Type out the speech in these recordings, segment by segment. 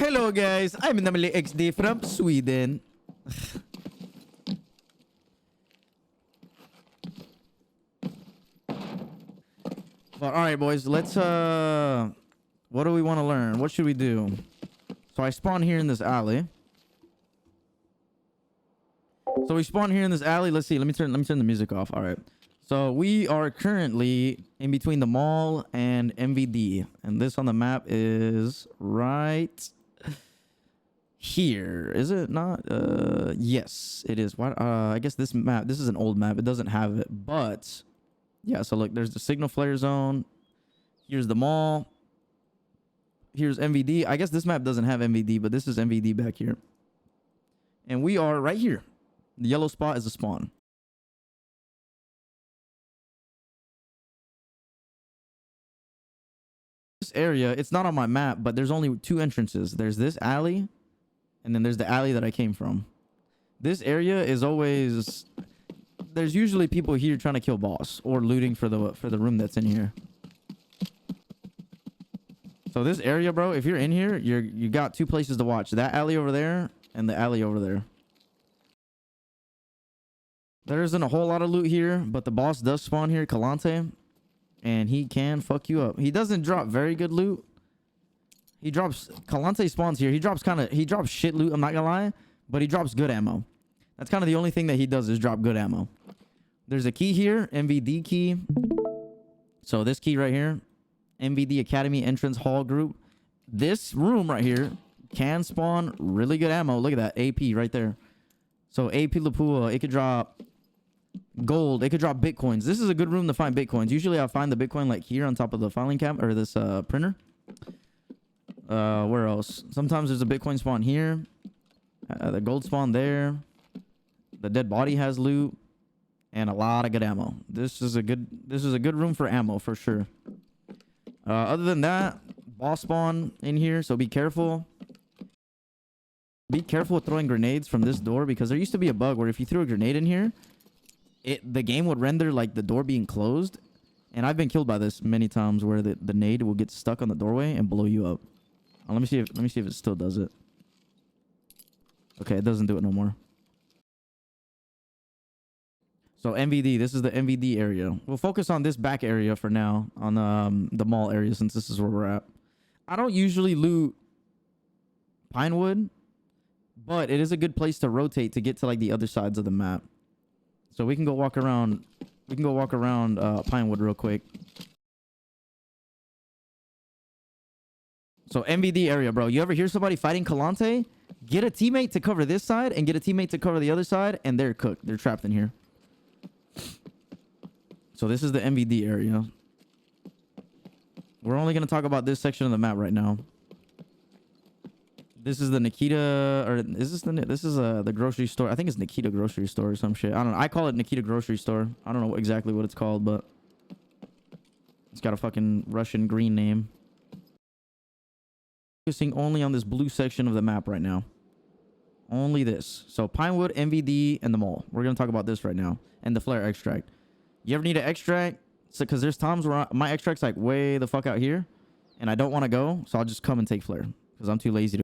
Hello guys, I'm Namely XD from Sweden. But alright boys, let's what do we want to learn? What should we do? So I spawn here in this alley. So we spawn here in this alley. Let's see. Let me turn the music off. All right. So we are currently in between the mall and MVD, and this on the map is right here. Is it not? Yes, it is. What? I guess this map. This is an old map. It doesn't have it, but yeah. So look, there's the signal flare zone. Here's the mall. Here's MVD. I guess this map doesn't have MVD, but this is MVD back here, and we are right here. The yellow spot is a spawn. This area, it's not on my map, but there's only two entrances. There's this alley, and then there's the alley that I came from. This area is always... There's usually people here trying to kill boss or looting for the room that's in here. So this area, bro, if you're in here, you got two places to watch. That alley over there and the alley over there. There isn't a whole lot of loot here, but the boss does spawn here, Kalante, and he can fuck you up. He doesn't drop very good loot. He drops... Kalante spawns here. He drops shit loot, I'm not gonna lie, but he drops good ammo. That's kind of the only thing that he does is drop good ammo. There's a key here, MVD key. So this key right here, MVD Academy Entrance Hall Group. This room right here can spawn really good ammo. Look at that, AP right there. So AP Lapua, it could drop gold, it could drop bitcoins. This is a good room to find bitcoins. Usually I'll find the bitcoin like here on top of the filing cabinet or this printer. Where else? Sometimes there's a bitcoin spawn here. The gold spawn there. The dead body has loot and a lot of good ammo. This is a good room for ammo for sure. Other than that, boss spawn in here, so be careful. Be careful with throwing grenades from this door, because there used to be a bug where if you threw a grenade in here, the game would render like the door being closed. And I've been killed by this many times where the nade will get stuck on the doorway and blow you up. Let me see if it still does it. Okay, it doesn't do it no more. So MVD, this is the MVD area. We'll focus on this back area for now, on the mall area, since this is where we're at. I don't usually loot Pinewood, but it is a good place to rotate to get to like the other sides of the map. So we can go walk around. We can go walk around Pinewood real quick. So MVD area, bro. You ever hear somebody fighting Kalante? Get a teammate to cover this side and get a teammate to cover the other side, and they're cooked. They're trapped in here. So this is the MVD area. We're only going to talk about this section of the map right now. This is the Nikita, or is this the grocery store? I think it's Nikita grocery store or some shit. I don't know. I call it Nikita grocery store. I don't know exactly what it's called, but it's got a fucking Russian green name. Focusing only on this blue section of the map right now. Only this. So Pinewood, MVD, and the mall. We're going to talk about this right now. And the flare extract. You ever need an extract? So, because there's times where my extract's like way the fuck out here, and I don't want to go, so I'll just come and take flare because I'm too lazy to.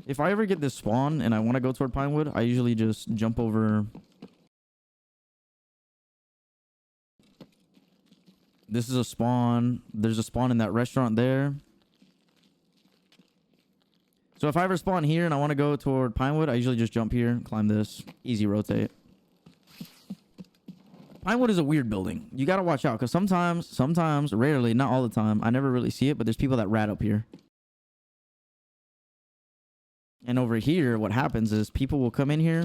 If I ever get this spawn and I want to go toward Pinewood, I usually just jump over. This is a spawn. There's a spawn in that restaurant there. So if I ever spawn here and I want to go toward Pinewood, I usually just jump here, climb this, easy rotate. Pinewood is a weird building. You got to watch out because sometimes, rarely, not all the time, I never really see it, but there's people that rat up here. And over here, what happens is people will come in here.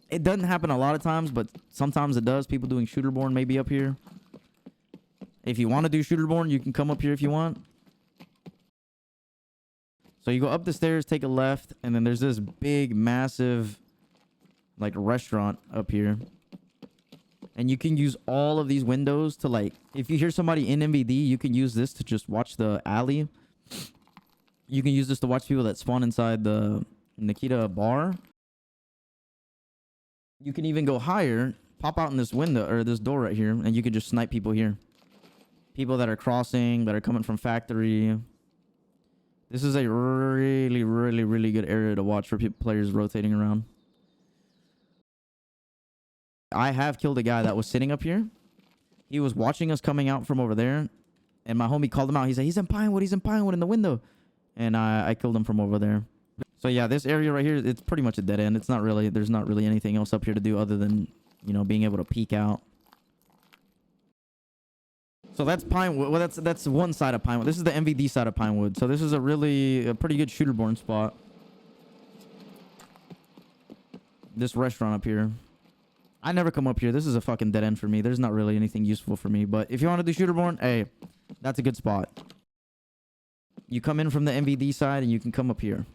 It doesn't happen a lot of times, but sometimes it does. People doing shooterborn may be up here. If you want to do shooterborn, you can come up here if you want. So you go up the stairs, take a left, and then there's this big, massive, like, restaurant up here. And you can use all of these windows to, like, if you hear somebody in MVD, you can use this to just watch the alley. You can use this to watch people that spawn inside the Nikita bar. You can even go higher, pop out in this window, or this door right here, and you can just snipe people here. People that are crossing, that are coming from factory. This is a really, really, really good area to watch for players rotating around. I have killed a guy that was sitting up here. He was watching us coming out from over there. And my homie called him out. He said, he's in Pinewood. He's in Pinewood in the window. And I killed him from over there. So yeah, this area right here, it's pretty much a dead end. It's not really, there's not really anything else up here to do other than, you know, being able to peek out. So that's Pinewood. Well, that's one side of Pinewood. This is the MVD side of Pinewood. So this is a pretty good shooter-born spot. This restaurant up here. I never come up here. This is a fucking dead end for me. There's not really anything useful for me. But if you want to do shooter-born, hey, that's a good spot. You come in from the MVD side and you can come up here.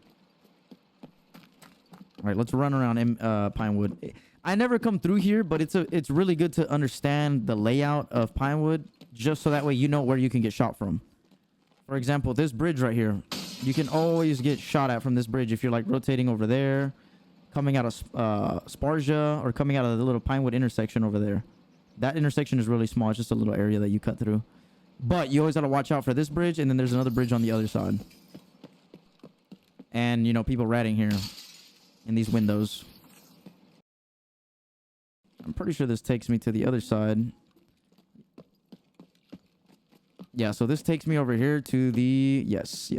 All right, let's run around Pinewood. I never come through here, but it's really good to understand the layout of Pinewood, just so that way you know where you can get shot from. For example, this bridge right here, you can always get shot at from this bridge if you're like rotating over there, coming out of Sparja, or coming out of the little Pinewood intersection over there. That intersection is really small. It's just a little area that you cut through. But you always got to watch out for this bridge, and then there's another bridge on the other side. And, you know, people ratting here in these windows. I'm pretty sure this takes me to the other side. Yeah, so this takes me over here to the... Yes.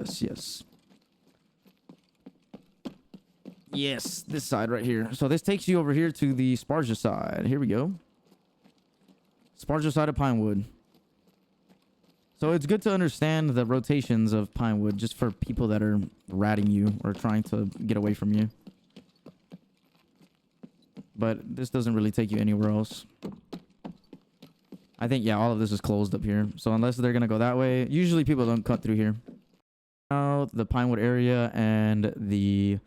Yes, this side right here. So this takes you over here to the Sparja side. Here we go. Sparja side of Pinewood. So it's good to understand the rotations of Pinewood just for people that are ratting you or trying to get away from you. But this doesn't really take you anywhere else. I think, yeah, all of this is closed up here. So unless they're going to go that way, usually people don't cut through here. Now the Pinewood area and the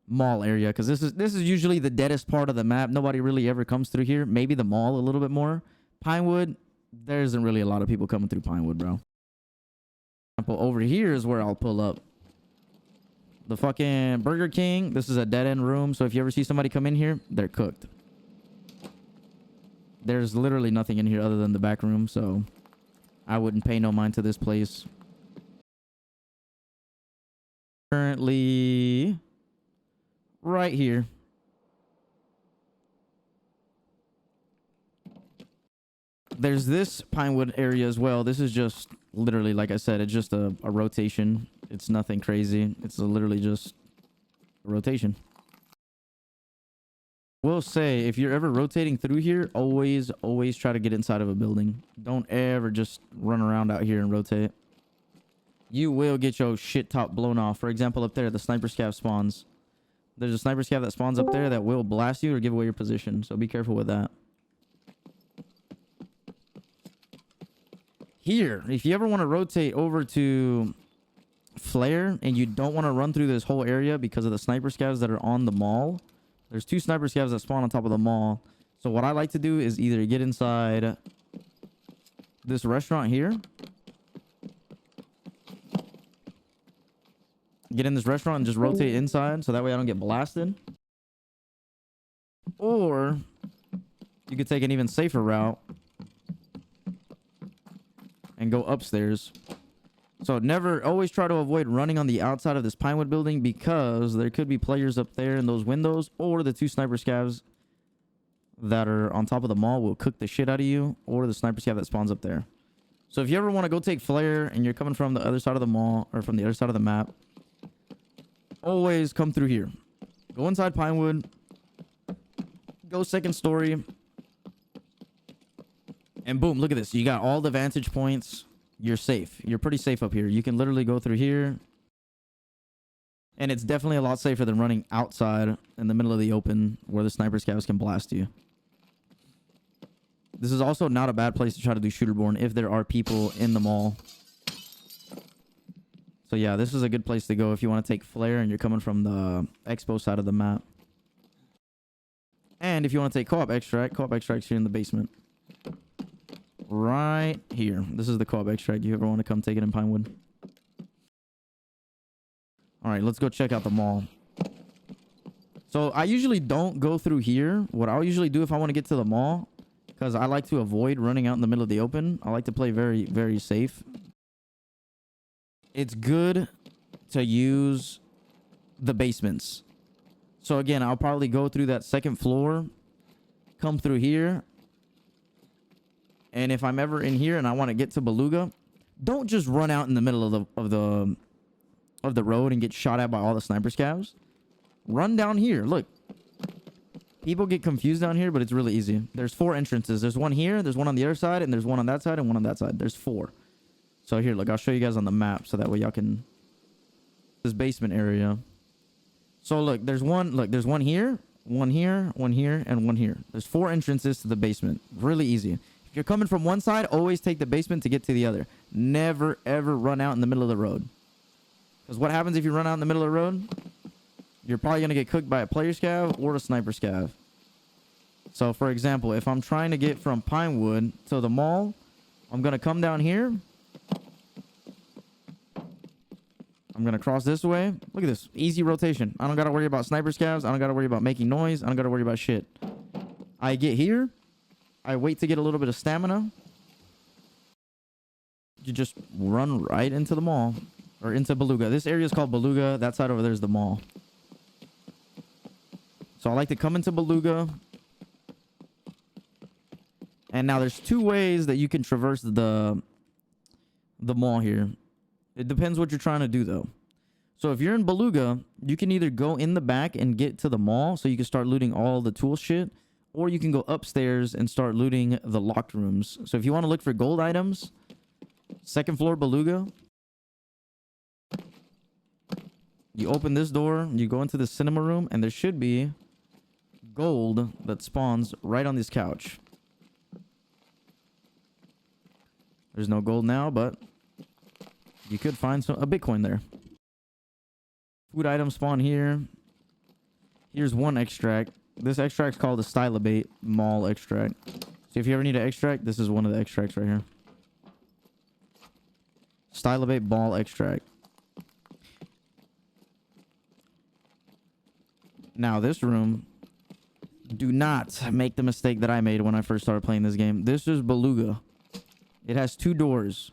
mall area, because this is usually the deadest part of the map. Nobody really ever comes through here. Maybe the mall a little bit more. Pinewood, there isn't really a lot of people coming through Pinewood, bro. Over here is where I'll pull up. The fucking Burger King. This is a dead end room. So if you ever see somebody come in here, they're cooked. There's literally nothing in here other than the back room. So I wouldn't pay no mind to this place. Currently right here. There's this Pinewood area as well. This is just literally, like I said, it's just a rotation. It's nothing crazy. It's literally just a rotation. Will say, if you're ever rotating through here, always try to get inside of a building. Don't ever just run around out here and rotate. You will get your shit top blown off. For example, up there, the sniper scav spawns. There's a sniper scav that spawns up there that will blast you or give away your position. So be careful with that. Here, if you ever want to rotate over to Flare and you don't want to run through this whole area because of the sniper scavs that are on the mall, there's two sniper scavs that spawn on top of the mall. So what I like to do is either get inside this restaurant here. Get in this restaurant and just rotate inside so that way I don't get blasted. Or you could take an even safer route and go upstairs. So always try to avoid running on the outside of this Pinewood building because there could be players up there in those windows, or the two sniper scavs that are on top of the mall will cook the shit out of you, or the sniper scav that spawns up there. So if you ever want to go take flare and you're coming from the other side of the mall or from the other side of the map, always come through here. Go inside Pinewood. Go second story. And boom, look at this. You got all the vantage points. You're safe. You're pretty safe up here. You can literally go through here. And it's definitely a lot safer than running outside in the middle of the open where the sniper scavs can blast you. This is also not a bad place to try to do shooterborn if there are people in the mall. So yeah, this is a good place to go if you want to take flare and you're coming from the expo side of the map. And if you want to take co-op extract's here in the basement. Right here. This is the co-op extract. You ever want to come take it in Pinewood? All right, let's go check out the mall. So I usually don't go through here. What I'll usually do if I want to get to the mall, because I like to avoid running out in the middle of the open. I like to play very, very safe. It's good to use the basements. So again, I'll probably go through that second floor, come through here, and if I'm ever in here and I want to get to Beluga, don't just run out in the middle of the road and get shot at by all the sniper scavs. Run down here. Look, people get confused down here, but it's really easy. There's 4 entrances. There's one here, there's one on the other side, and there's one on that side and one on that side. There's 4. So here, look, I'll show you guys on the map so that way y'all can... This basement area. So look, there's one here, one here, one here, and one here. There's 4 entrances to the basement. Really easy. If you're coming from one side, always take the basement to get to the other. Never, ever run out in the middle of the road. Because what happens if you run out in the middle of the road? You're probably going to get cooked by a player scav or a sniper scav. So, for example, if I'm trying to get from Pinewood to the mall, I'm going to come down here. I'm going to cross this way. Look at this. Easy rotation. I don't got to worry about sniper scavs. I don't got to worry about making noise. I don't got to worry about shit. I get here. I wait to get a little bit of stamina. You just run right into the mall. Or into Beluga. This area is called Beluga. That side over there is the mall. So I like to come into Beluga. And now there's 2 ways that you can traverse the mall here. It depends what you're trying to do, though. So if you're in Beluga, you can either go in the back and get to the mall so you can start looting all the tool shit, or you can go upstairs and start looting the locked rooms. So if you want to look for gold items, 2nd floor Beluga, you open this door, you go into the cinema room, and there should be gold that spawns right on this couch. There's no gold now, but you could find a Bitcoin there. Food items spawn here. Here's one extract. This extract's called a Stylobate Mall extract. So if you ever need an extract, this is one of the extracts right here. Stylobate Ball extract. Now this room, do not make the mistake that I made when I first started playing this game. This is Beluga. It has 2 doors.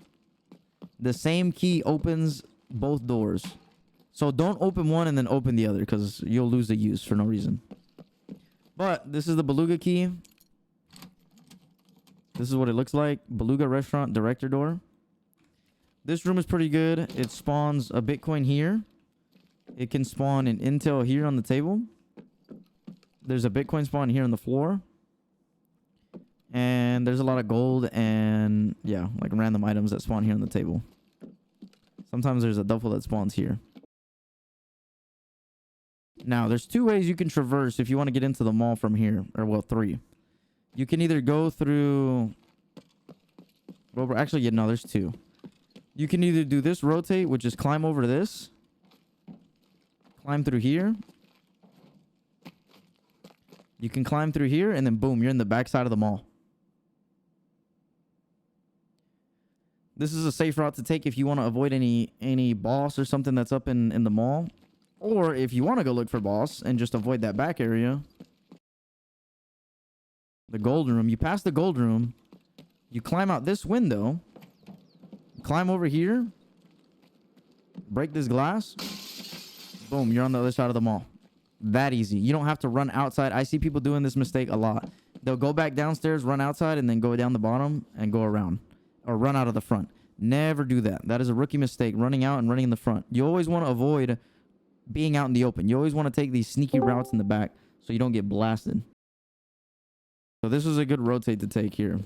The same key opens both doors. So don't open one and then open the other, because you'll lose the use for no reason. But this is the Beluga key. This is what it looks like. Beluga restaurant director door. This room is pretty good. It spawns a Bitcoin here. It can spawn an intel here on the table. There's a Bitcoin spawn here on the floor. And there's a lot of gold and, yeah, like random items that spawn here on the table. Sometimes there's a duffel that spawns here. Now, there's 2 ways you can traverse if you want to get into the mall from here. Or, well, 3. You can either go through... Well, actually, yeah, no, there's 2. You can either do this rotate, which is climb over this. Climb through here. You can climb through here, and then boom, you're in the back side of the mall. This is a safe route to take if you want to avoid any boss or something that's up in the mall. Or if you want to go look for boss and just avoid that back area. The gold room. You pass the gold room. You climb out this window. Climb over here. Break this glass. Boom, you're on the other side of the mall. That easy. You don't have to run outside. I see people doing this mistake a lot. They'll go back downstairs, run outside, and then go down the bottom and go around. Or run out of the front. Never do that. That is a rookie mistake, running out and running in the front. You always want to avoid being out in the open. You always want to take these sneaky routes in the back so you don't get blasted. So this is a good rotate to take here.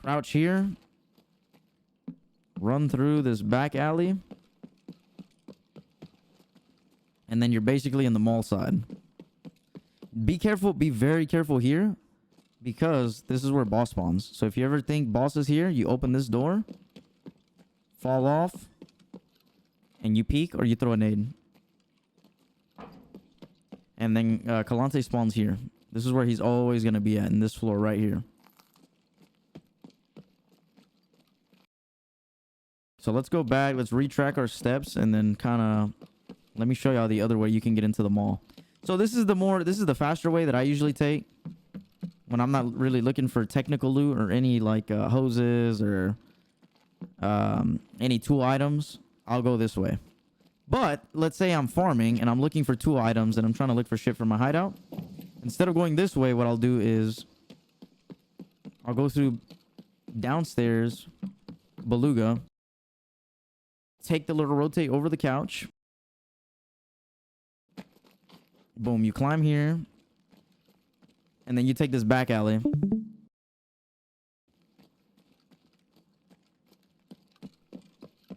Crouch here. Run through this back alley. And then you're basically in the mall side. Be careful. Be very careful here. Because this is where boss spawns. So if you ever think boss is here, you open this door. Fall off. And you peek or you throw a nade. And then Kalante spawns here. This is where he's always going to be at. In this floor right here. So let's go back. Let's retrack our steps. And then kind of... Let me show y'all the other way you can get into the mall. So this is the faster way that I usually take. When I'm not really looking for technical loot or any like hoses or any tool items. I'll go this way. But let's say I'm farming and I'm looking for tool items and I'm trying to look for shit for my hideout. Instead of going this way, what I'll do is I'll go through downstairs, Beluga, take the little rotate over the couch. Boom, you climb here. And then you take this back alley.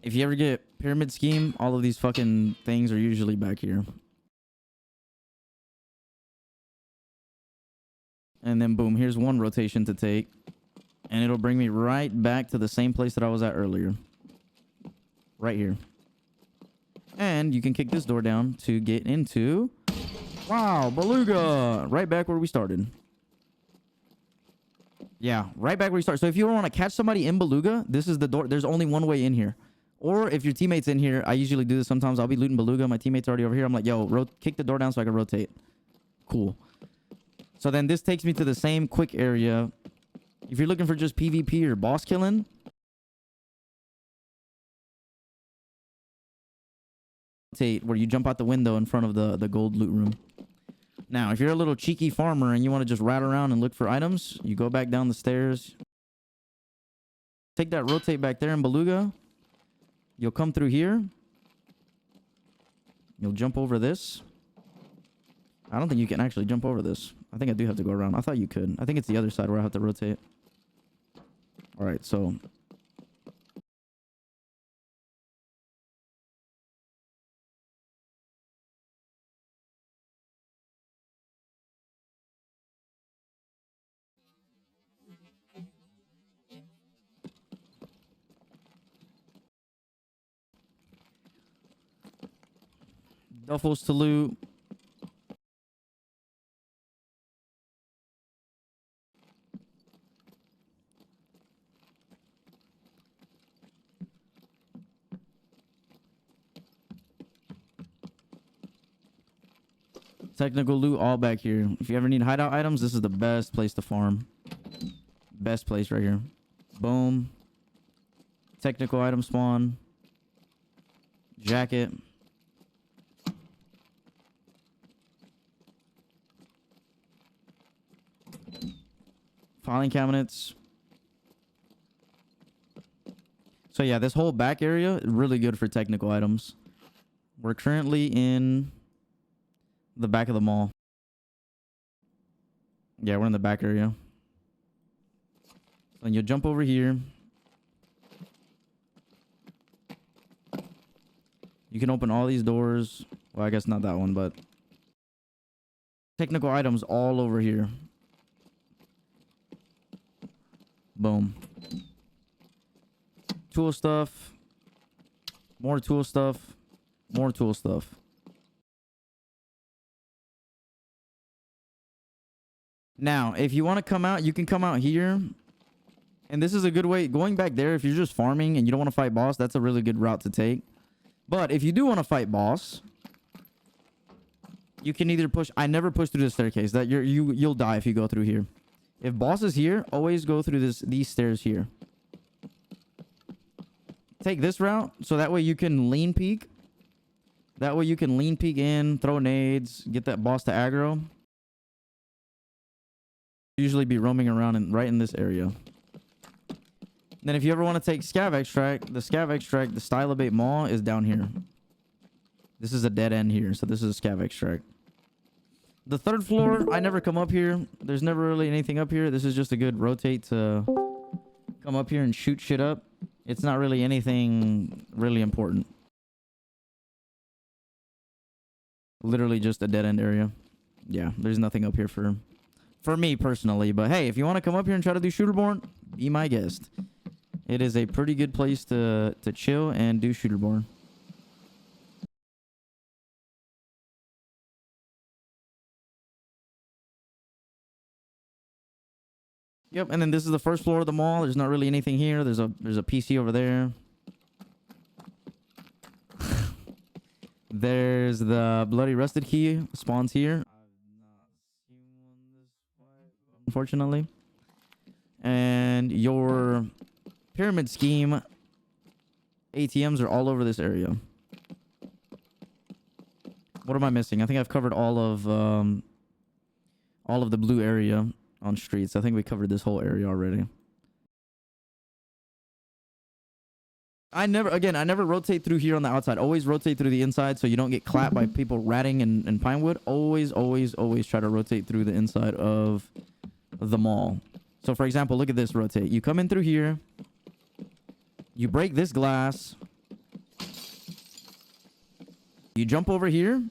If you ever get pyramid scheme, all of these fucking things are usually back here. And then boom, here's one rotation to take. And it'll bring me right back to the same place that I was at earlier. Right here. And you can kick this door down to get into... Wow, Beluga! Right back where we started. Yeah, right back where we started. So if you want to catch somebody in Beluga, this is the door. There's only one way in here. Or if your teammate's in here, I usually do this sometimes. I'll be looting Beluga. My teammate's already over here. I'm like, yo, kick the door down so I can rotate. Cool. So then this takes me to the same quick area. If you're looking for just PvP or boss killing, where you jump out the window in front of the gold loot room. Now, if you're a little cheeky farmer and you want to just rat around and look for items, you go back down the stairs. Take that rotate back there in Beluga. You'll come through here. You'll jump over this. I don't think you can actually jump over this. I think I do have to go around. I thought you could. I think it's the other side where I have to rotate. All right, so... duffels to loot. Technical loot all back here. If you ever need hideout items, this is the best place to farm. Best place right here. Boom. Technical item spawn. Jacket. Filing cabinets. So yeah, this whole back area is really good for technical items. We're currently in the back of the mall. Yeah, we're in the back area. So you'll jump over here. You can open all these doors. Well, I guess not that one, but technical items all over here. Boom. Tool stuff. More tool stuff. More tool stuff. Now, if you want to come out, you can come out here. And this is a good way. Going back there, if you're just farming and you don't want to fight boss, that's a really good route to take. But if you do want to fight boss, you can either push... I never push through the staircase. That you'll die if you go through here. If boss is here, always go through these stairs here. Take this route, so that way you can lean peek. That way you can lean peek in, throw nades, get that boss to aggro. Usually be roaming around right in this area. Then if you ever want to take scav extract, the Stylobate Mall is down here. This is a dead end here, so this is a scav extract. The third floor, I never come up here. There's never really anything up here. This is just a good rotate to come up here and shoot shit up. It's not really anything really important. Literally just a dead end area. Yeah, there's nothing up here for me personally. But hey, if you want to come up here and try to do Shooterborn, be my guest. It is a pretty good place to chill and do Shooterborn. Yep, and then this is the first floor of the mall. There's not really anything here. There's a PC over there. There's the bloody rusted key spawns here. I've not seen one this way, unfortunately. And your pyramid scheme ATMs are all over this area. What am I missing? I think I've covered all of the blue area on streets. I think we covered this whole area already. I never rotate through here on the outside. Always rotate through the inside so you don't get clapped by people ratting in Pinewood. Always try to rotate through the inside of the mall. So for example, look at this rotate. You come in through here. You break this glass. You jump over here.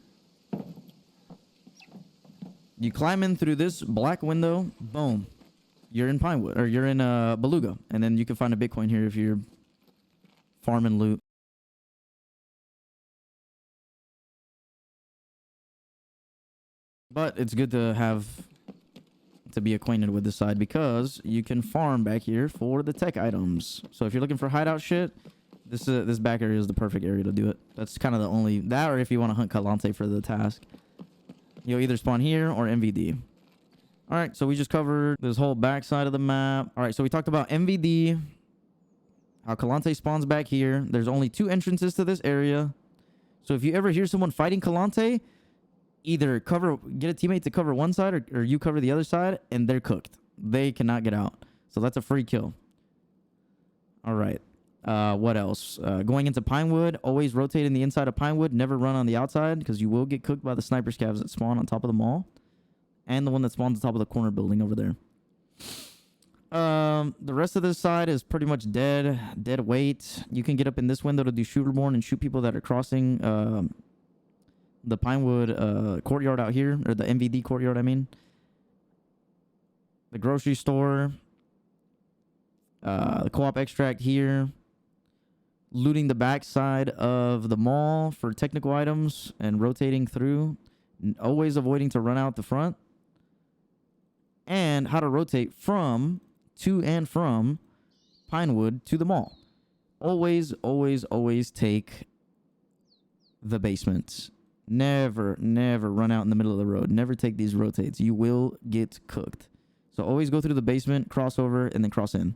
You climb in through this black window. Boom. You're in Pinewood, or you're in Beluga. And then you can find a Bitcoin here if you're farming loot. But it's good to be acquainted with this side because you can farm back here for the tech items. So if you're looking for hideout shit, this back area is the perfect area to do it. That's kind of the only... That or if you want to hunt Calante for the task. You'll either spawn here or MVD. Alright, so we just covered this whole back side of the map. Alright, so we talked about MVD. How Calante spawns back here. There's only 2 entrances to this area. So if you ever hear someone fighting Calante, either get a teammate to cover one side or you cover the other side, and they're cooked. They cannot get out. So that's a free kill. Alright. What else? Going into Pinewood, always rotate in the inside of Pinewood. Never run on the outside because you will get cooked by the sniper scavs that spawn on top of the mall. And the one that spawns on top of the corner building over there. The rest of this side is pretty much dead weight. You can get up in this window to do shooterborn and shoot people that are crossing the Pinewood courtyard out here, or the MVD courtyard, I mean. The grocery store. The co-op extract here. Looting the back side of the mall for technical items and rotating through. Always avoiding to run out the front. And how to rotate to and from Pinewood to the mall. Always take the basement. Never run out in the middle of the road. Never take these rotates. You will get cooked. So always go through the basement, cross over, and then cross in.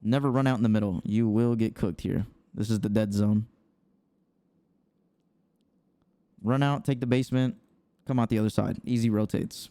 Never run out in the middle. You will get cooked here. This is the dead zone. Run out, take the basement, come out the other side. Easy rotates.